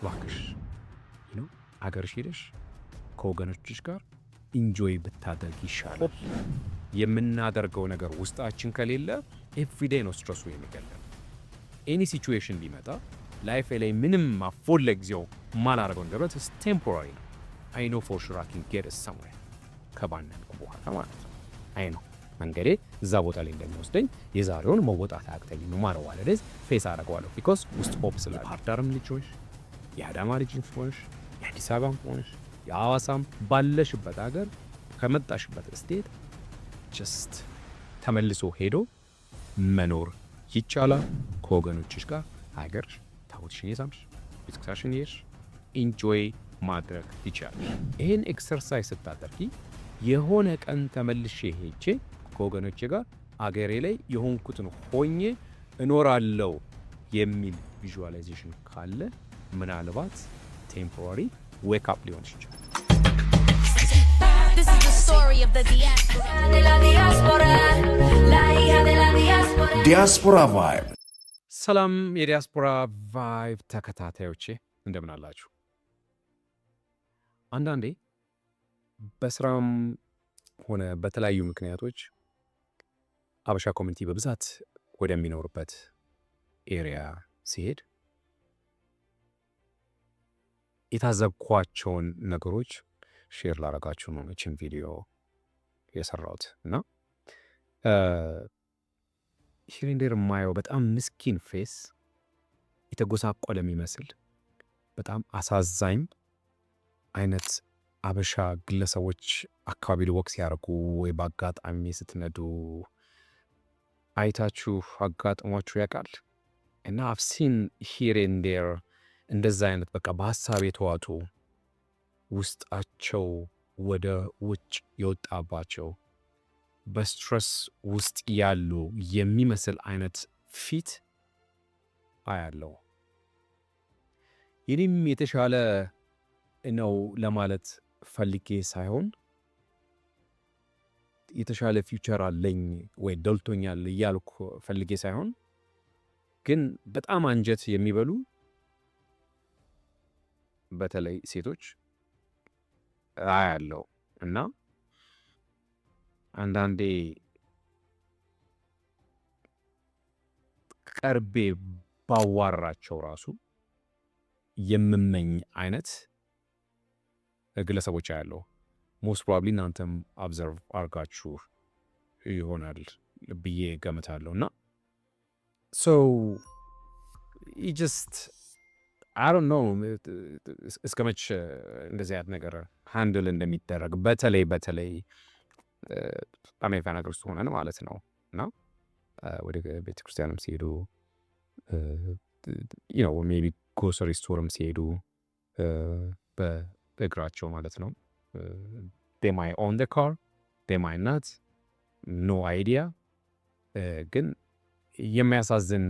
እባክሽ አገርሽ ሄደሽ ከወገኖችሽ ጋር ኢንጆይ ብታደርግ ይሻላል። የምናደርገው ነገር ውስጣችን ከሌለ ኤቭሪዴይ ነው ስትረሱ የሚገለን። ኤኒ ሲቹዌሽን ቢመጣ ላይፍ ላይ ምንም አፎን ለጊዜው ማላረገው ነገር is temporary ነው። I know for sure I can get it somewhere ከባነንኩ በኋላ ማለት ነው። አይ ነው መንገዴ እዛ ቦታ ላይ እንደሚወስደኝ የዛሬውን መወጣት አያቅተኝም። ማረዋለደስ ፌስ አደርገዋለሁ ቢኮዝ ውስጥ ሆፕ ስላለ። የባህር ዳርም ልጅ ሆንሽ፣ የአዳማ ልጅ ሆንሽ፣ የአዲስ አበባም ሆንሽ፣ የሐዋሳም ባለሽበት ሀገር ከመጣሽበት ስቴት ጀስት ተመልሶ ሄዶ መኖር ይቻላል። ከወገኖችሽ ጋር ሀገር ታቦትሽን ይዛምሽ ቤተክርስቲያንሽን ይሄሽ ኢንጆይ ማድረግ ይቻላል። ይህን ኤክሰርሳይዝ ስታደርጊ የሆነ ቀን ተመልሼ ሄጄ ከወገኖቼ ጋር አገሬ ላይ የሆንኩትን ሆኜ እኖራለሁ የሚል ቪዥዋላይዜሽን ካለ ምናልባት ቴምፖራሪ ዌክ አፕ ሊሆን ይችላል። This is the story of the diaspora. De la diaspora, la hija de la diaspora. ዲያስፖራ ቫይብ። ሰላም የዲያስፖራ ቫይብ ተከታታዮቼ እንደምን አላችሁ? አንዳንዴ በስራም ሆነ በተለያዩ ምክንያቶች አበሻ ኮሚኒቲ በብዛት ወደሚኖርበት ኤሪያ ሲሄድ የታዘብኳቸውን ነገሮች ሼር ላረጋችሁ ነው እችን ቪዲዮ የሰራሁት እና ሂሪንዴር የማየው በጣም ምስኪን ፌስ የተጎሳቆለ የሚመስል በጣም አሳዛኝ አይነት አበሻ ግለሰቦች አካባቢ ልወቅ ሲያደርጉ ወይ በአጋጣሚ ስትነዱ አይታችሁ አጋጥሟችሁ ያውቃል? እና አፍሲን ሂሪንዴር እንደዛ አይነት በቃ በሀሳብ የተዋጡ ውስጣቸው ወደ ውጭ የወጣባቸው በስትረስ ውስጥ ያሉ የሚመስል አይነት ፊት አያለው። ይህም የተሻለ ነው ለማለት ፈልጌ ሳይሆን የተሻለ ፊውቸር አለኝ ወይ ደልቶኛል እያልኩ ፈልጌ ሳይሆን ግን በጣም አንጀት የሚበሉ በተለይ ሴቶች አያለው እና አንዳንዴ ቀርቤ ባዋራቸው ራሱ የምመኝ አይነት ግለሰቦች አያለው። ሞስት ፕሮባብሊ እናንተም አብዘርቭ አርጋችሁ ይሆናል ብዬ ገምታለሁ። እና ሶ ጀስት I don't know እስከ መች እንደዚህ አይነት ነገር ሃንድል እንደሚደረግ በተለይ አሜሪካ ነገር ውስጥ ሆነን ማለት ነው። እና ወደ ቤተክርስቲያንም ሲሄዱ ሜይ ቢ ግሮሰሪ ስቶርም ሲሄዱ በእግራቸው ማለት ነው they might own the car, they might not, no idea ግን የሚያሳዝን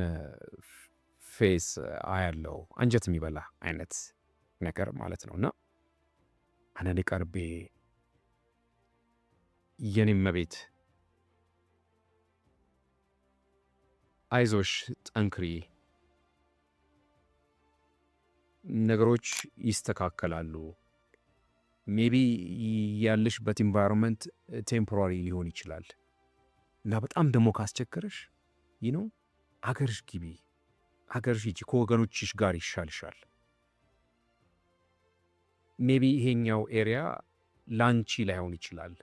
ፌስ አያለው። አንጀት የሚበላ አይነት ነገር ማለት ነው። እና አንዳንዴ ቀርቤ የኔም መቤት አይዞሽ ጠንክሪ፣ ነገሮች ይስተካከላሉ፣ ሜቢ ያለሽበት ኢንቫይሮንመንት ቴምፖራሪ ሊሆን ይችላል እና በጣም ደግሞ ካስቸገረሽ አገርሽ ግቢ፣ አገርሽ ሂጂ፣ ከወገኖችሽ ጋር ይሻልሻል። ሜቢ ይሄኛው ኤሪያ ላንቺ ላይሆን ይችላል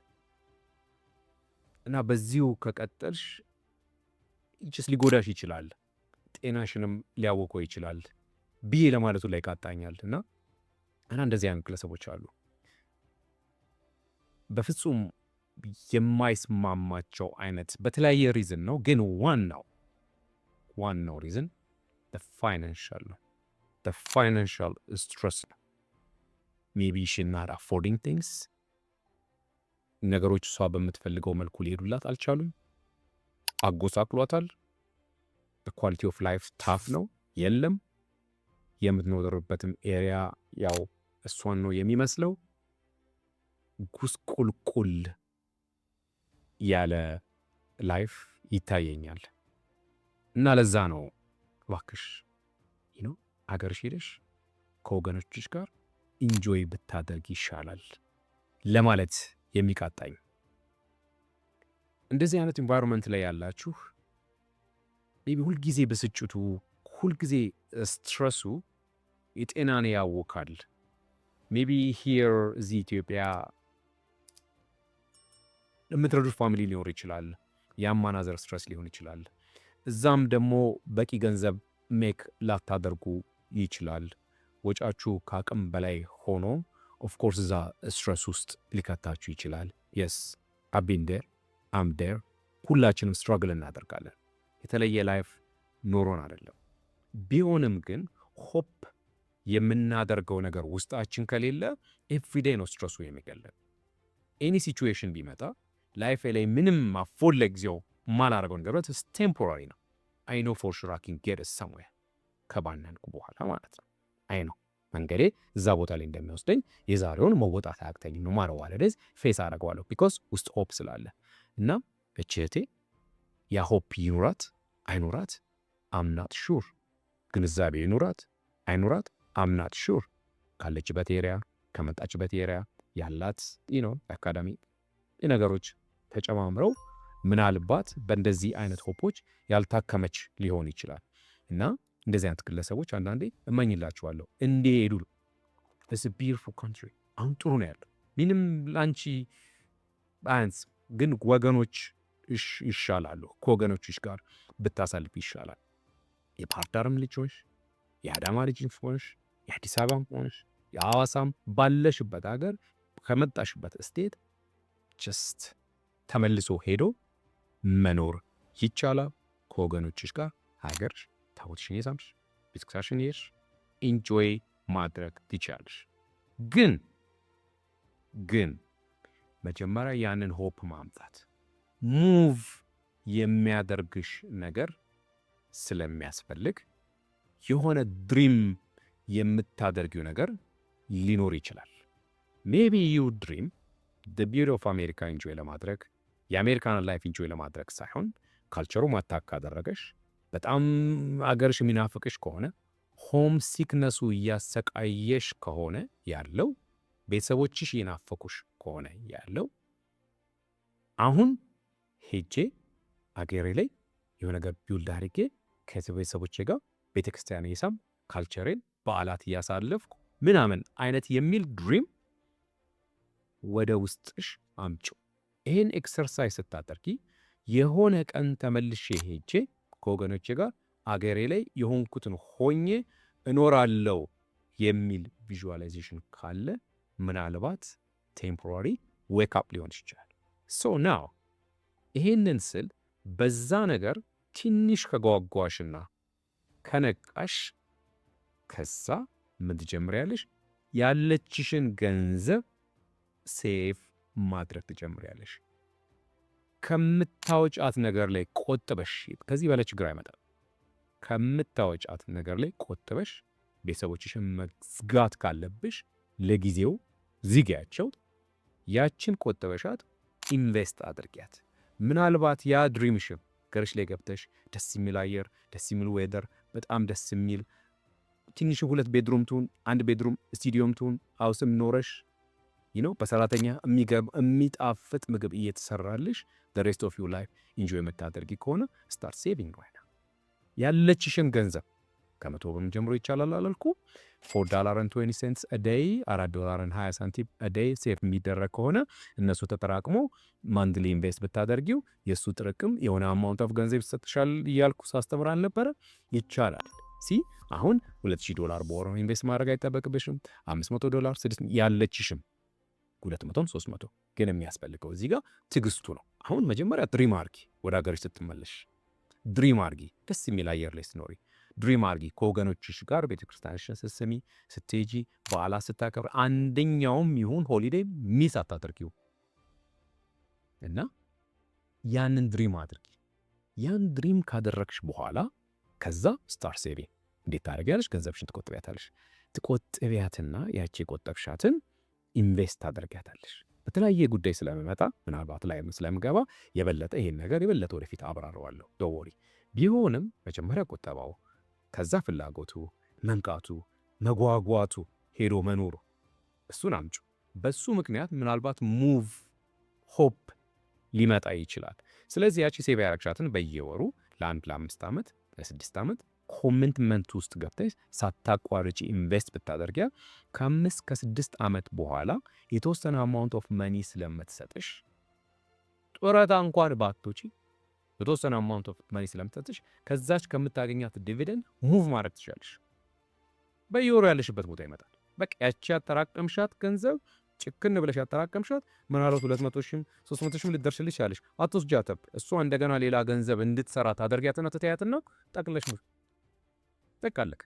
እና በዚሁ ከቀጠልሽ ጅስ ሊጎዳሽ ይችላል፣ ጤናሽንም ሊያወቀው ይችላል ብዬ ለማለቱ ላይ ቃጣኛል። እና እንደዚህ አይነት ግለሰቦች አሉ በፍጹም የማይስማማቸው አይነት በተለያየ ሪዝን ነው። ግን ዋናው ሪዝን ፋይናንሻል ነው። ፋይናንሻል ስትረስ ነው። ሜቢ ሺ ናት አፎርዲንግ ቲንግስ። ነገሮች እሷ በምትፈልገው መልኩ ሊሄዱላት አልቻሉም፣ አጎሳቅሏታል። ኳሊቲ ኦፍ ላይፍ ታፍ ነው፣ የለም። የምትኖርበትም ኤሪያ ያው እሷን ነው የሚመስለው። ጉስቁልቁል ያለ ላይፍ ይታየኛል። እና ለዛ ነው እባክሽ አገርሽ ሄደሽ ከወገኖችሽ ጋር ኢንጆይ ብታደርግ ይሻላል ለማለት የሚቃጣኝ። እንደዚህ አይነት ኢንቫይሮንመንት ላይ ያላችሁ ሜቢ ሁልጊዜ ብስጭቱ፣ ሁልጊዜ ስትረሱ የጤናን ያውካል። ሜቢ ሂር እዚህ ኢትዮጵያ የምትረዱት ፋሚሊ ሊኖር ይችላል። የአማናዘር ስትረስ ሊሆን ይችላል። እዛም ደግሞ በቂ ገንዘብ ሜክ ላታደርጉ ይችላል። ወጫችሁ ከአቅም በላይ ሆኖ ኦፍኮርስ እዛ ስትረስ ውስጥ ሊከታችሁ ይችላል። የስ አቢንዴር አምዴር ሁላችንም ስትራግል እናደርጋለን። የተለየ ላይፍ ኖሮን አይደለም። ቢሆንም ግን ሆፕ የምናደርገው ነገር ውስጣችን ከሌለ ኤቭሪዴይ ነው ስትረሱ የሚገለን። ኤኒ ሲቹዌሽን ቢመጣ ላይፍ ላይ ምንም አፎን ለጊዜው ማላረገው ነገር ቴምፖራሪ ነው። አይ ኖ ፎር ሹር አይ ካን ጌት ኢት ሰምዌር ከባነንኩ በኋላ ማለት ነው። አይ ኖ መንገዴ እዛ ቦታ ላይ እንደሚወስደኝ የዛሬውን መወጣት አያቅተኝ ነው ማረዋለደዝ ፌስ አደርገዋለሁ ቢኮዝ ውስጥ ሆፕ ስላለ እና እህቴ ያ ሆፕ ይኑራት አይኑራት አምናት ሹር ግንዛቤ ይኑራት አይኑራት አምናት ሹር ካለችበት ኤሪያ ከመጣችበት ኤሪያ ያላት አካዳሚ ነገሮች ተጨማምረው ምናልባት በእንደዚህ አይነት ሆፖች ያልታከመች ሊሆን ይችላል እና እንደዚህ አይነት ግለሰቦች አንዳንዴ እመኝላችኋለሁ እንዲሄዱ this is beautiful country አሁን ጥሩ ነው ያለው ምንም ላንቺ ባንስ ግን ወገኖች ይሻላሉ ከወገኖችሽ ጋር ብታሳልፍ ይሻላል። የፓርዳርም ልጆች የአዳማ ልጅም ሆንሽ የአዲስ አበባም ሆንሽ የሐዋሳም ባለሽበት ሀገር ከመጣሽበት ስቴት ጀስት ተመልሶ ሄዶ መኖር ይቻላል። ከወገኖችሽ ጋር ሀገር ታቦትሽን ይዛምሽ ቤተክርስቲያንሽን ይሄሽ ኢንጆይ ማድረግ ትችላለሽ። ግን መጀመሪያ ያንን ሆፕ ማምጣት ሙቭ የሚያደርግሽ ነገር ስለሚያስፈልግ የሆነ ድሪም የምታደርጊው ነገር ሊኖር ይችላል። ሜቢ ዩ ድሪም the beauty of America ኢንጆይ ለማድረግ የአሜሪካን ላይፍ ኢንጆይ ለማድረግ ሳይሆን ካልቸሩ ማታክ ካደረገሽ በጣም አገርሽ የሚናፍቅሽ ከሆነ ሆም ሲክነሱ እያሰቃየሽ ከሆነ ያለው ቤተሰቦችሽ የናፈቁሽ ከሆነ ያለው አሁን ሄጄ አገሬ ላይ የሆነ ነገር ቢውልድ አድርጌ ከቤተሰቦቼ ጋር ቤተክርስቲያን እየሳም ካልቸሬን በዓላት እያሳለፍኩ ምናምን አይነት የሚል ድሪም ወደ ውስጥሽ አምጪው። ይህን ኤክሰርሳይዝ ስታደርጊ የሆነ ቀን ተመልሼ ሄጄ ከወገኖቼ ጋር አገሬ ላይ የሆንኩትን ሆኜ እኖራለሁ የሚል ቪዥዋላይዜሽን ካለ ምናልባት ቴምፖራሪ ዌክ አፕ ሊሆን ይችላል። ሶ ናው ይሄንን ስል በዛ ነገር ትንሽ ከጓጓሽና ከነቃሽ ከዛ ምን ትጀምሪያለሽ? ያለችሽን ገንዘብ ሴፍ ማድረግ ትጀምሪያለሽ። ከምታወጫት ነገር ላይ ቆጥበሽ ከዚህ በላይ ችግር አይመጣም። ከምታወጫት ነገር ላይ ቆጥበሽ ቤተሰቦችሽን መዝጋት ካለብሽ ለጊዜው ዝጊያቸው። ያችን ቆጥበሻት ኢንቨስት አድርጊያት። ምናልባት ያ ድሪምሽም ገርሽ ላይ ገብተሽ ደስ የሚል አየር፣ ደስ የሚል ዌደር፣ በጣም ደስ የሚል ትንሽ 2 ቤድሩም ትሁን 1 ቤድሩም ስቱዲዮም ትሁን ሃውስም ኖረሽ በሰራተኛ የሚጣፍጥ ምግብ እየተሰራልሽ the rest of your life ኢንጆይ የምታደርጊ ከሆነ start saving right now። ያለችሽን ገንዘብ ከ100 ብር ጀምሮ ይቻላል አላልኩ? $4.20 a day $4.20 a day ሴፍ የሚደረግ ከሆነ እነሱ ተጠራቅሞ ማንድሊ ኢንቨስት ብታደርጊው የሱ ጥርቅም የሆነ አማውንት ኦፍ ገንዘብ ይሰጥሻል እያልኩ ሳስተምር አልነበረ? ይቻላል። አሁን $2,000 በወር ኢንቨስት ማድረግ አይጠበቅብሽም። $500 6 ያለችሽም 200 300 ግን የሚያስፈልገው እዚህ ጋር ትግስቱ ነው። አሁን መጀመሪያ ድሪም አርጊ። ወደ ሀገርሽ ስትመለሽ ድሪም አርጊ። ደስ የሚል አየር ላይ ስትኖሪ ድሪም አርጊ። ከወገኖችሽ ጋር ቤተክርስቲያንሽን ስትሰሚ ስትሄጂ በዓላት ስታከብር አንደኛውም ይሁን ሆሊዴይ ሚስ አታደርጊው እና ያንን ድሪም አድርጊ። ያን ድሪም ካደረግሽ በኋላ ከዛ ስታር ሴቪንግ እንዴት ታደርጊያለሽ? ገንዘብሽን ትቆጥቢያታለሽ። ትቆጥቢያትና ያቺ የቆጠብሻትን ኢንቨስት ታደርጊያታለሽ። በተለያየ ጉዳይ ስለሚመጣ ምናልባት ላይ ስለምገባ የበለጠ ይሄን ነገር የበለጠ ወደፊት አብራራዋለሁ። ዶወሪ ቢሆንም መጀመሪያ ቆጠባው፣ ከዛ ፍላጎቱ መንቃቱ መጓጓቱ ሄዶ መኖሩ እሱን አምጩ። በሱ ምክንያት ምናልባት ሙቭ ሆፕ ሊመጣ ይችላል። ስለዚህ ያቺ ሴቭ ያረግሻትን በየወሩ ለ5 ዓመት ለ6 ዓመት ኮሚትመንት ውስጥ ገብተሽ ሳታቋርጪ ኢንቨስት ብታደርጊያ ከ5 ከ6 ዓመት በኋላ የተወሰነ አማውንት ኦፍ መኒ ስለምትሰጥሽ ጡረታ እንኳን ባትወጪ የተወሰነ አማውንት ኦፍ መኒ ስለምትሰጥሽ ከዛች ከምታገኛት ዲቪደንድ ሙቭ ማድረግ ትችላለሽ። በየወሩ ያለሽበት ቦታ ይመጣል። በቃ ያቺ ያጠራቀምሻት ገንዘብ ጭክን ብለሽ ያጠራቀምሻት ምናልባት 200 ሺህም 300 ሺህም ልትደርስልሽ ያለሽ አትወስጃትም። እሷ እንደገና ሌላ ገንዘብ እንድትሰራ ታደርጊያትና ትተያትና ጠቅለሽ ነው ጠቃለክ።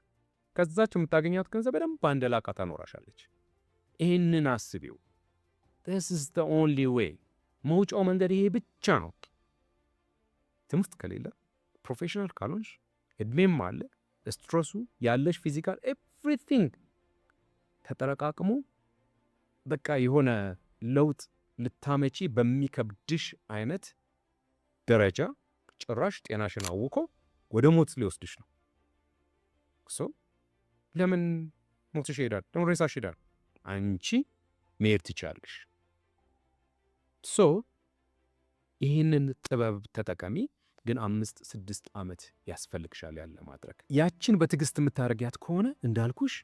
ከዛች የምታገኛት ገንዘብ በደንብ አንደላቃ ታኖራሻለች። ይህንን አስቢው። this is the only way መውጫው መንገድ ይሄ ብቻ ነው። ትምህርት ከሌለ ፕሮፌሽናል ካልሆንሽ እድሜም አለ ስትረሱ ያለሽ ፊዚካል ኤቭሪቲንግ ተጠረቃቅሞ በቃ የሆነ ለውጥ ልታመጪ በሚከብድሽ አይነት ደረጃ ጭራሽ ጤናሽን አውቆ ወደ ሞት ሊወስድሽ ነው። ለምን ሞትሽ ይሄዳል? ለምን ሬሳሽ ይሄዳል? አንቺ መሄድ ትችላለሽ። ይህንን ጥበብ ተጠቀሚ። ግን 5-6 ዓመት ያስፈልግሻል ያለ ማድረግ። ያችን በትዕግስት የምታደርጊያት ከሆነ እንዳልኩሽ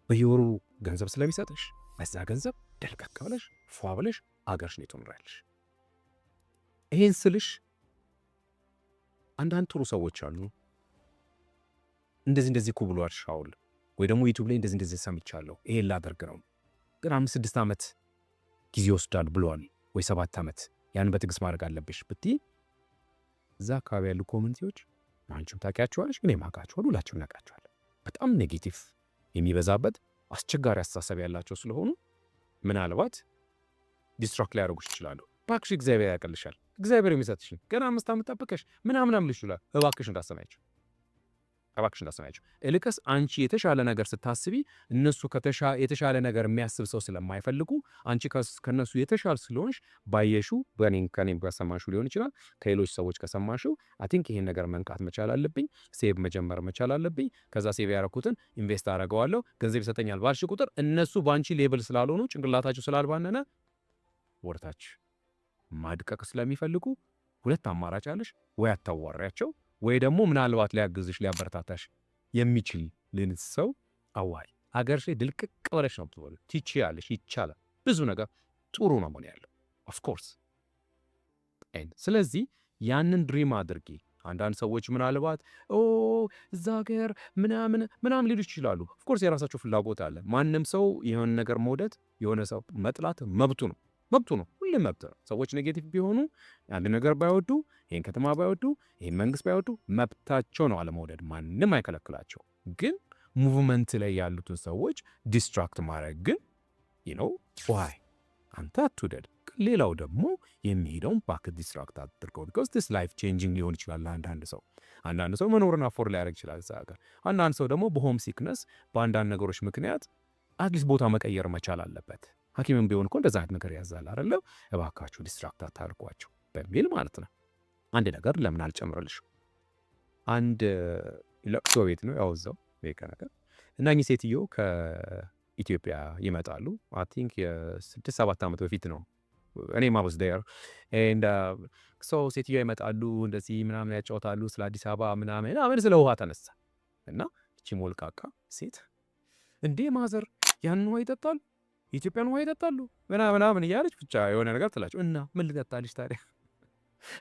በየወሩ ገንዘብ ስለሚሰጥሽ በዛ ገንዘብ ደልቀቅ ብለሽ ፏ ብለሽ አገርሽን ትኖሪያለሽ። ይሄን ስልሽ አንዳንድ ጥሩ ሰዎች አሉ እንደዚህ እኮ ብሏል ሻውል ወይ ደግሞ ዩቲዩብ ላይ እንደዚህ ሰምቻለሁ ይሄን ላደርግ ነው ግን 5-6 ዓመት ጊዜ ይወስዳል ብሏል ወይ 7 ዓመት ያን በትዕግስት ማድረግ አለብሽ ብትይ እዛ አካባቢ ያሉ ኮሚኒቲዎች አንቺም ታውቂያቸዋለሽ፣ እኔም አውቃቸዋለሁ፣ ሁላችንም እናውቃቸዋለን። በጣም ኔጌቲቭ የሚበዛበት አስቸጋሪ አስተሳሰብ ያላቸው ስለሆኑ ምናልባት ዲስትራክት ሊያደርጉሽ ይችላሉ። እባክሽ እግዚአብሔር ያቀልሻል፣ እግዚአብሔር የሚሰጥሽን ገና 5 ዓመት ጠብቀሽ ምናምን ይችላል። እባክሽ እንዳሰማያቸው እልቅስ አንቺ የተሻለ ነገር ስታስቢ እነሱ የተሻለ ነገር የሚያስብ ሰው ስለማይፈልጉ አንቺ ከነሱ የተሻለ ስለሆንሽ ባየሹ ከኔም ከሰማሹ ሊሆን ይችላል ከሌሎች ሰዎች ከሰማሹ አይ ቲንክ ይሄን ነገር መንቃት መቻል አለብኝ፣ ሴቭ መጀመር መቻል አለብኝ። ከዛ ሴቭ ያረኩትን ኢንቨስት አደርገዋለሁ፣ ገንዘብ ይሰጠኛል ባልሽ ቁጥር እነሱ ባንቺ ሌብል ስላልሆኑ ጭንቅላታቸው ስላልባነነ ወርታች ማድቀቅ ስለሚፈልጉ ሁለት አማራጭ አለሽ። ወይ አታዋሪያቸው ወይ ደግሞ ምናልባት ሊያግዝሽ ሊያበረታታሽ የሚችል ልንስ ሰው አዋይ አገርሽ ላይ ድልቅቅ ብለሽ ነው ብትወል ትችያለሽ። ይቻላል። ብዙ ነገር ጥሩ ነው ምን ያለው ኦፍ ኮርስ። ስለዚህ ያንን ድሪም አድርጊ። አንዳንድ ሰዎች ምናልባት እዛ ሀገር ምናምን ሊሉ ይችላሉ። ኦፍ ኮርስ የራሳቸው ፍላጎት አለ። ማንም ሰው የሆነ ነገር መውደድ የሆነ ሰው መጥላት መብቱ ነው። ሁሉም መብት ነው። ሰዎች ኔጌቲቭ ቢሆኑ አንድ ነገር ባይወዱ ይሄን ከተማ ባይወዱ ይሄን መንግስት ባይወዱ መብታቸው ነው አለመውደድ፣ ማንም አይከለክላቸው። ግን ሙቭመንት ላይ ያሉትን ሰዎች ዲስትራክት ማድረግ ግን ዋይ አንተ አትውደድ፣ ሌላው ደግሞ የሚሄደውን ባክ ዲስትራክት አድርገው። ቢኮዝ ዲስ ላይፍ ቼንጂንግ ሊሆን ይችላል። አንዳንድ ሰው መኖርን አፎር ሊያደርግ ይችላል እዛ ጋር። አንዳንድ ሰው ደግሞ በሆም ሲክነስ በአንዳንድ ነገሮች ምክንያት አትሊስት ቦታ መቀየር መቻል አለበት። ሐኪምም ቢሆን እኮ እንደዛ አይነት ነገር ያዛል አይደለም። እባካችሁ ዲስትራክት አታርጓቸው በሚል ማለት ነው። አንድ ነገር ለምን አልጨምርልሽ? አንድ ለቅሶ ቤት ነው ያወዛው ቤካ ነገር እና እኚህ ሴትዮ ከኢትዮጵያ ይመጣሉ። አይ ቲንክ የ6-7 ዓመት በፊት ነው። እኔ ማውዝ ዴር ኤንድ ሴትዮ ይመጣሉ እንደዚህ ምናምን ያጫወታሉ ስለ አዲስ አበባ ምናምን ስለ ውሃ ተነሳ እና እቺ ሞልቃቃ ሴት እንዴ ማዘር ያን ውሃ ይጠጣሉ ኢትዮጵያን ውሃ ይጠጣሉ ምናምን እያለች ብቻ የሆነ ነገር ትላቸው እና ምን ልጠጣልሽ ታዲያ?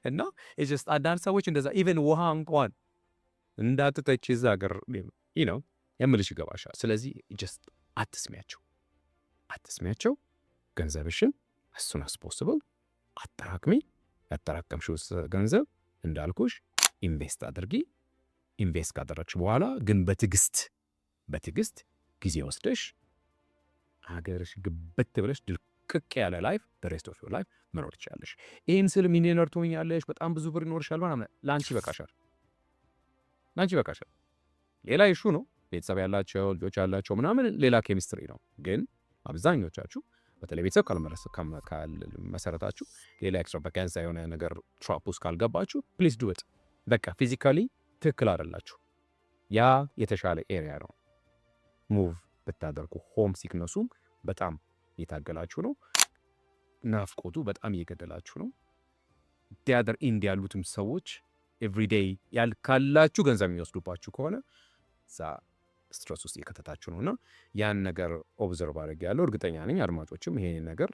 እና ጀስት አንዳንድ ሰዎች እንደዛ ኢቨን ውሃ እንኳን እንዳትጠጪ እዛ ሀገር የምልሽ ይገባሻል። ስለዚህ ጀስት አትስሚያቸው። ገንዘብሽን as ፖስብል አጠራቅሚ። ያጠራቀምሽው ገንዘብ እንዳልኩሽ ኢንቨስት አድርጊ። ኢንቨስት ካደረግሽ በኋላ ግን በትዕግስት ጊዜ ወስደሽ ሀገርሽ ግብት ብለሽ ድልቅቅ ያለ ላይፍ the rest of your life መኖር ትችላለሽ። ይህን ስል ሚሊዮነር ትሆኛለሽ፣ በጣም ብዙ ብር ይኖርሻል ምናምን። ለአንቺ ይበቃሻል። ሌላ ይሹ ነው። ቤተሰብ ያላቸው ልጆች ያላቸው ምናምን ሌላ ኬሚስትሪ ነው። ግን አብዛኞቻችሁ በተለይ ቤተሰብ ካልመሰረታችሁ ሌላ ኤክስትራ በካንሳ የሆነ ነገር ትራፕ ውስጥ ካልገባችሁ ፕሊዝ ዱ ኢት። በቃ ፊዚካሊ ትክክል አይደላችሁ። ያ የተሻለ ኤሪያ ነው። ሙቭ ብታደርጉ ሆም ሲክነሱም በጣም እየታገላችሁ ነው። ናፍቆቱ በጣም እየገደላችሁ ነው። ቲያትር ኢንድ ያሉትም ሰዎች ኤቭሪዴይ ካላችሁ ገንዘብ የሚወስዱባችሁ ከሆነ እዛ ስትረስ ውስጥ እየከተታችሁ ነው። እና ያን ነገር ኦብዘርቭ አድርግ ያለው እርግጠኛ ነኝ አድማጮችም ይሄን ነገር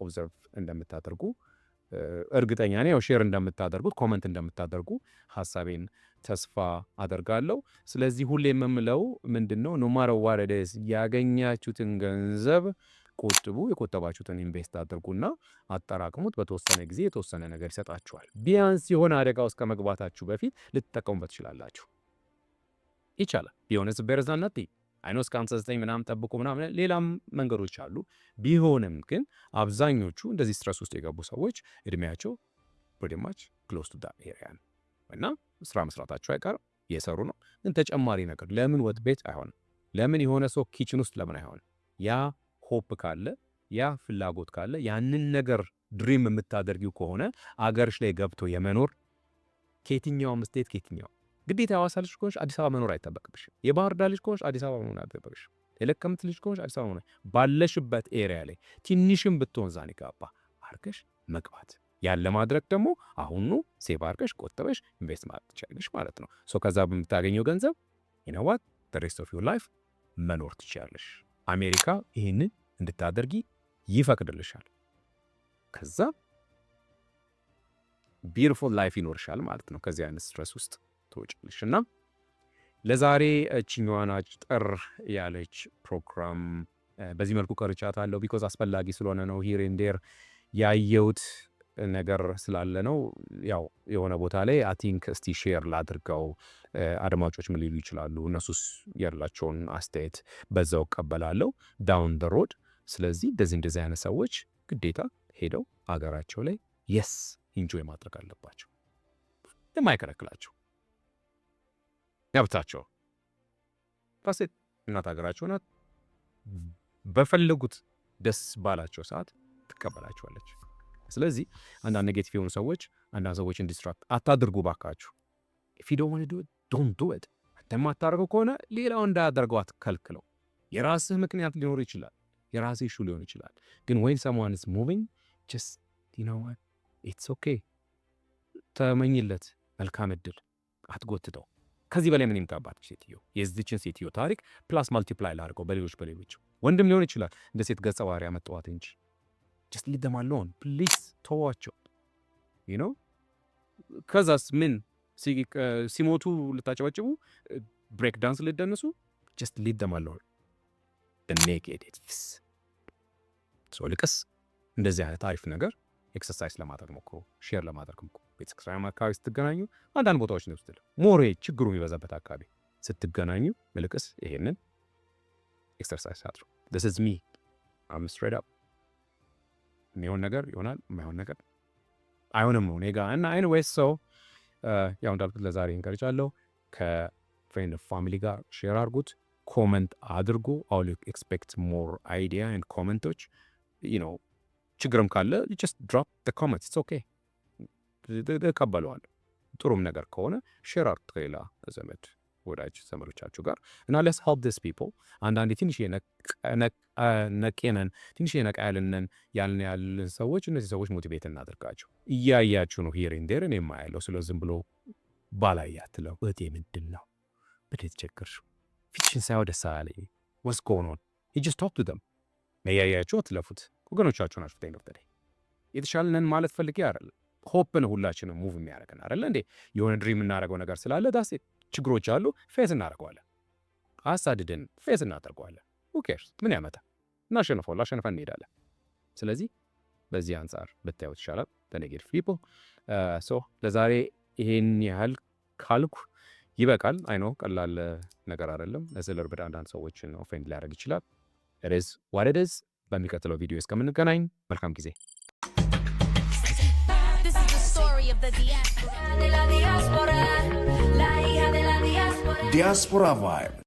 ኦብዘርቭ እንደምታደርጉ እርግጠኛ ነኝ። ያው ሼር እንደምታደርጉት ኮመንት እንደምታደርጉ ሀሳቤን ተስፋ አደርጋለሁ። ስለዚህ ሁሌ የምምለው ምንድነው ኖ ማተር ዋት ኢት ኢዝ ያገኛችሁትን ገንዘብ ቆጥቡ። የቆጠባችሁትን ኢንቨስት አድርጉና አጠራቅሙት። በተወሰነ ጊዜ የተወሰነ ነገር ይሰጣችኋል። ቢያንስ የሆነ አደጋ ውስጥ ከመግባታችሁ በፊት ልትጠቀሙበት ትችላላችሁ። ይቻላል ቢሆንስ በረዛናት አይኖ እስከ 59 ምናምን ጠብቁ ምናምን ሌላም መንገዶች አሉ። ቢሆንም ግን አብዛኞቹ እንደዚህ ስትረስ ውስጥ የገቡ ሰዎች እድሜያቸው pretty much close to that area ነው እና ስራ መስራታቸው አይቀርም እየሰሩ ነው። ግን ተጨማሪ ነገር ለምን ወጥ ቤት አይሆንም? ለምን የሆነ ሰው ኪችን ውስጥ ለምን አይሆንም? ያ ሆፕ ካለ ያ ፍላጎት ካለ ያንን ነገር ድሪም የምታደርጊው ከሆነ አገርሽ ላይ ገብቶ የመኖር ከየትኛውም ስቴት ከየትኛው ግዴታ የሐዋሳ ልጅ ከሆንሽ አዲስ አበባ መኖር አይጠበቅብሽም። የባህር ዳር ልጅ ከሆንሽ አዲስ አበባ መኖር አይጠበቅብሽም። የለቀምት ልጅ ከሆንሽ አዲስ አበባ መኖር ባለሽበት ኤሪያ ላይ ትንሽም ብትሆን ዛኔ ጋባ አርገሽ መግባት ያለ ማድረግ ደግሞ አሁኑ ሴቭ አርገሽ ቆጥበሽ ኢንቨስት ማድረግ ትችላለሽ ማለት ነው። ሶ ከዛ በምታገኘው ገንዘብ ይነዋት the rest of your life መኖር ትችላለሽ። አሜሪካ ይህንን እንድታደርጊ ይፈቅድልሻል። ከዛ ቢዩቲፉል ላይፍ ይኖርሻል ማለት ነው። ከዚህ አይነት ስትረስ ውስጥ ትወጪልሽ እና ለዛሬ እችኛዋን አጭር ያለች ፕሮግራም በዚህ መልኩ ቀርጫታለሁ። ቢኮዝ አስፈላጊ ስለሆነ ነው። ሂር ኤንድ ዴር ያየሁት ነገር ስላለ ነው። ያው የሆነ ቦታ ላይ አይ ቲንክ እስቲ ሼር ላድርገው። አድማጮች ምን ሊሉ ይችላሉ? እነሱስ ያላቸውን አስተያየት በዛው እቀበላለሁ ዳውን ደ ሮድ። ስለዚህ እንደዚህ አይነት ሰዎች ግዴታ ሄደው አገራቸው ላይ የስ ኢንጆይ ማድረግ አለባቸው። የማይከለክላቸው ያብታቸው ፋሴት እናት ሀገራቸው ናት። በፈለጉት ደስ ባላቸው ሰዓት ትቀበላቸዋለች። ስለዚህ አንዳንድ ኔጌቲቭ የሆኑ ሰዎች አንዳንድ ሰዎችን ዲስትራክት አታድርጉ ባካችሁ። if you don't want to do it don't do it። እንደማታደርገው ከሆነ ሌላው እንዳያደርገው አትከልክለው። የራስህ ምክንያት ሊኖር ይችላል፣ የራስህ ኢሹ ሊሆን ይችላል። ግን when someone is moving just you know what it's okay ተመኝለት መልካም እድል፣ አትጎትተው። ከዚህ በላይ ምን ይምጣባት ሴትዮ? የዚችን ሴትዮ ታሪክ ፕላስ ማልቲፕላይ ላድርገው በሌሎች ወንድም ሊሆን ይችላል እንደ ሴት ገጸ ባህሪ ያመጣዋት እንጂ just leave them alone please ተዋቸው you know። ከዛስ ምን ሲሞቱ ልታጨበጭቡ ብሬክ ዳንስ ልደነሱ just leave them alone the negatives። ሶ ልቅስ እንደዚህ አይነት አሪፍ ነገር ኤክሰርሳይዝ ለማድረግ ሞክሩ፣ ሼር ለማድረግ ሞክሩ። ቤተክርስቲያን አካባቢ ስትገናኙ አንዳንድ ቦታዎች ነው ስትል ሞሬ ችግሩ የሚበዛበት አካባቢ ስትገናኙ ምልቅስ ይሄንን ኤክሰርሳይዝ አድርጉ። this is me I'm straight up የሚሆን ነገር ይሆናል፣ የማይሆን ነገር አይሆንም ነው ኔጋ እና ኤኒዌይስ ሶ ያው እንዳልኩት ለዛሬ እንቀርጫለሁ። ከፍሬንድ ፋሚሊ ጋር ሼር አድርጉት፣ ኮመንት አድርጉ። አውል ኤክስፔክት ሞር አይዲያ ኤንድ ኮመንቶች you know ችግርም ካለ just drop the comments it's okay ተቀበለዋለሁ። ጥሩም ነገር ከሆነ ሼር አድርጉት ከሌላ ዘመድ ወዳጅ ዘመዶቻችሁ ጋር እና let's help these people። አንዳንዴ ትንሽ ነቄነን ትንሽ ነቃ ያልን ሰዎች እነዚህ ሰዎች ሞቲቬት እናድርጋቸው። እያያችሁ ነው ሂር ኤንድ ዴር እኔ የማያለው ስለ ዝም ብሎ ባላያትለው እህቴ ምንድን ነው በደት ቸገርሽው ፊትሽን ሳይው ደስ አለኝ what's going on you just talk to them። መያያችሁ አትለፉት። ወገኖቻችሁ ናችሁ። ተይነፍተደ የተሻለንን ማለት ፈልጌ አይደል። ሆፕ ነው ሁላችንም ሙቭ የሚያደርገን አይደል እንዴ። የሆነ ድሪም እናደርገው ነገር ስላለ ዳሴ ችግሮች አሉ ፌስ እናደርገዋለን። አሳድደን ፌስ እናደርገዋለን። who cares ምን ያመጣ እናሸንፈው ላሸንፈን እንሄዳለን። ስለዚህ በዚህ አንፃር ብታዩት ይሻላል ለኔጌቲቭ ፒፕል። ሶ ለዛሬ ይሄን ያህል ካልኩ ይበቃል። አይ ኖ ቀላል ነገር አይደለም። ለዘለር በዳ አንዳንድ ሰዎችን ኦፌንድ ሊያደርግ ይችላል። it is what it is። በሚቀጥለው ቪዲዮ እስከምንገናኝ መልካም ጊዜ። This is the story of the diaspora. De la diaspora, la hija de la diaspora. Diaspora Vibe